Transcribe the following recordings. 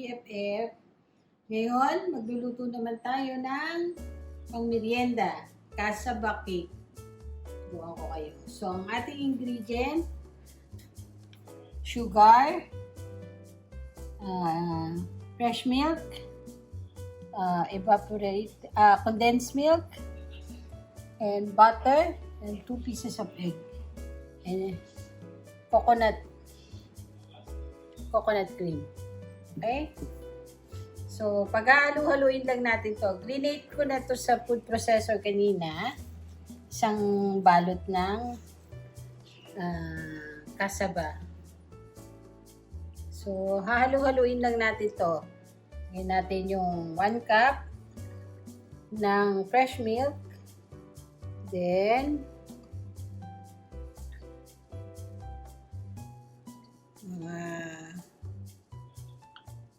BFF. Ngayon, magluluto naman tayo ng pang-merienda, Casava cake. Buwan ko kayo. So, ang ating ingredient, sugar, fresh milk, evaporated, condensed milk, and butter, and 2 pieces of egg, and coconut cream. Okay? So, pag-halo-haluin lang natin to. Grenade ko na to sa food processor kanina. Isang balot ng cassava. So, hahalo-haluin lang natin to. Ngayon natin yung 1 cup ng fresh milk. Then,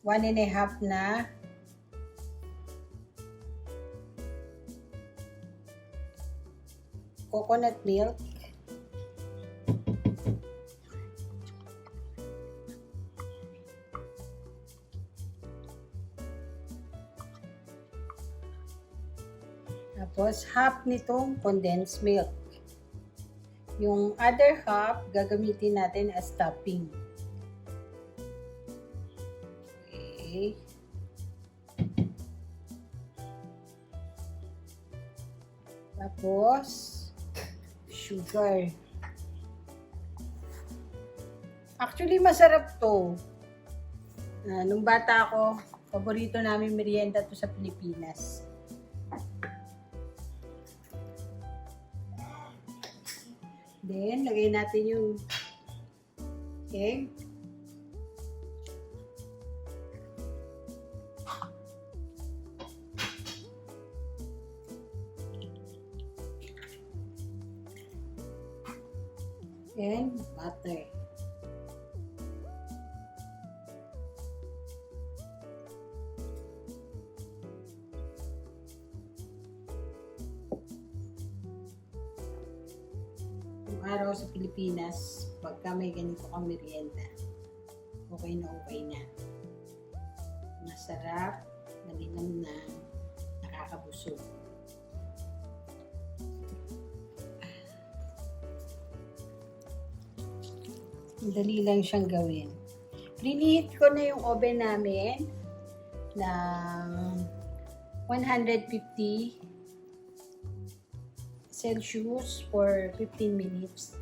1.5 na coconut milk. Tapos, half nitong condensed milk. Yung other half, gagamitin natin as topping. Okay. Tapos, sugar. Actually, masarap to. Nung bata ako, paborito namin merienda to sa Pilipinas. Then, lagay natin yung egg. And butter. Yung araw sa Pilipinas, pagka may ganito kang merienda, okay na. Masarap, malinam na, nakakabusog. Dali lang siyang gawin. Preheat ko na yung oven namin ng 150 Celsius for 15 minutes.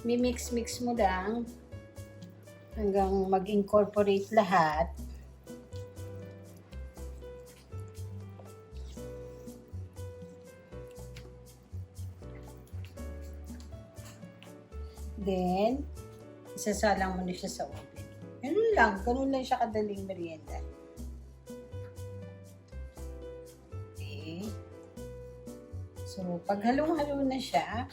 Mimix-mix mo lang hanggang mag-incorporate lahat. Then, isasalang mo na siya sa oven. Ganun lang siya kadaling merienda. Okay. So, pag halong-halo na siya,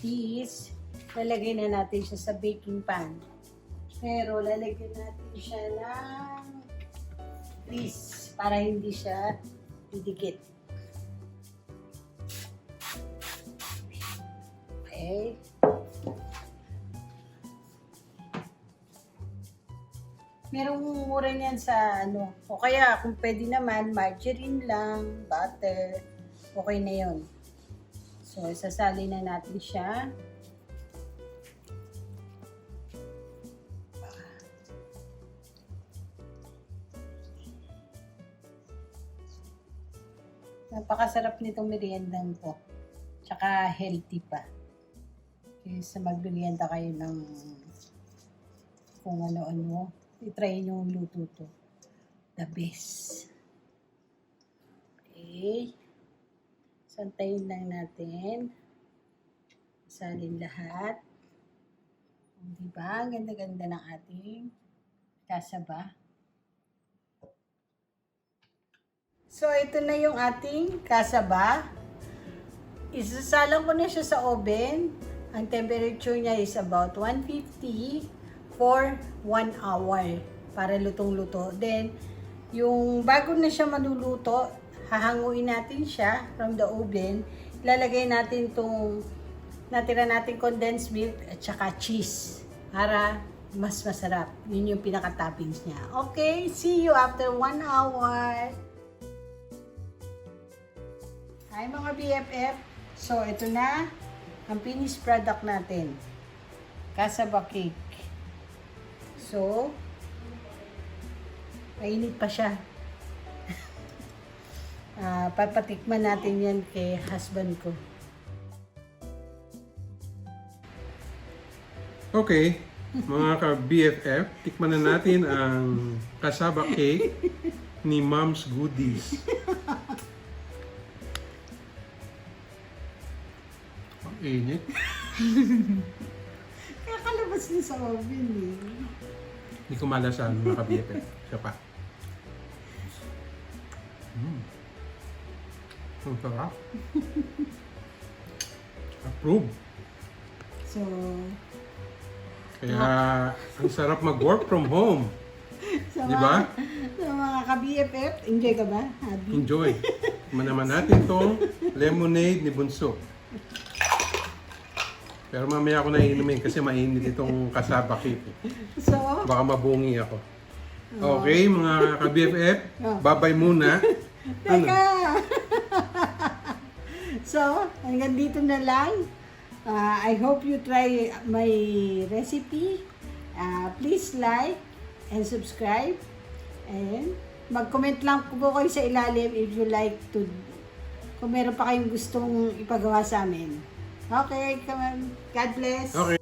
is, lalagay na natin siya sa baking pan. Pero, lalagyan natin siya ng grease para hindi siya didikit. Okay. Merong mura niyan sa o kaya kung pwede naman, margarine lang, butter, okay na yun. So, isasali na natin siya. Napakasarap nitong meriendang to. Tsaka healthy pa. Sa magberienda kayo ng kung ano-ano, i-try nyo yung luto to. The best. Okay. Santayin lang natin. Salin lahat. Diba? Ang ganda-ganda ng ating cassava. So, ito na yung ating cassava. Isasalang ko na siya sa oven. Ang temperature niya is about 150 for 1 hour para lutong-luto. Then, yung bago na siya maluluto, hahanguin natin siya from the oven. Ilalagay natin itong natira natin condensed milk at saka cheese. para mas masarap. Yun yung pinaka-toppings niya. Okay, see you after 1 hour. Hi mga BFF. So, ito na ang finished product natin. Casava cake. So, mainit pa siya. Papatikman natin yan kay husband ko. Okay, mga ka-BFF, tikman na natin ang cassava cake ni Mom's Goodies. Ang init. Kakalabas din sa oven eh. Hindi ko malasan, mga ka-BFF. Siya pa. Ang sarap. Approve. So, Kaya, ang sarap mag-work from home. Di ba? Sa mga ka-BFF, enjoy ka ba? Happy? Enjoy. Tikman naman natin tong lemonade ni Bunso. Pero mamaya ako na iinumin kasi mainit itong cassava cake. So, Baka mabungi ako. Okay, mga ka-BFF, bye-bye muna. teka! So, hanggang dito na lang. I hope you try my recipe. Please like and subscribe. And mag-comment lang po kayo sa ilalim if you like to, kung meron pa kayong gustong ipagawa sa amin. Okay, come on. God bless. Okay.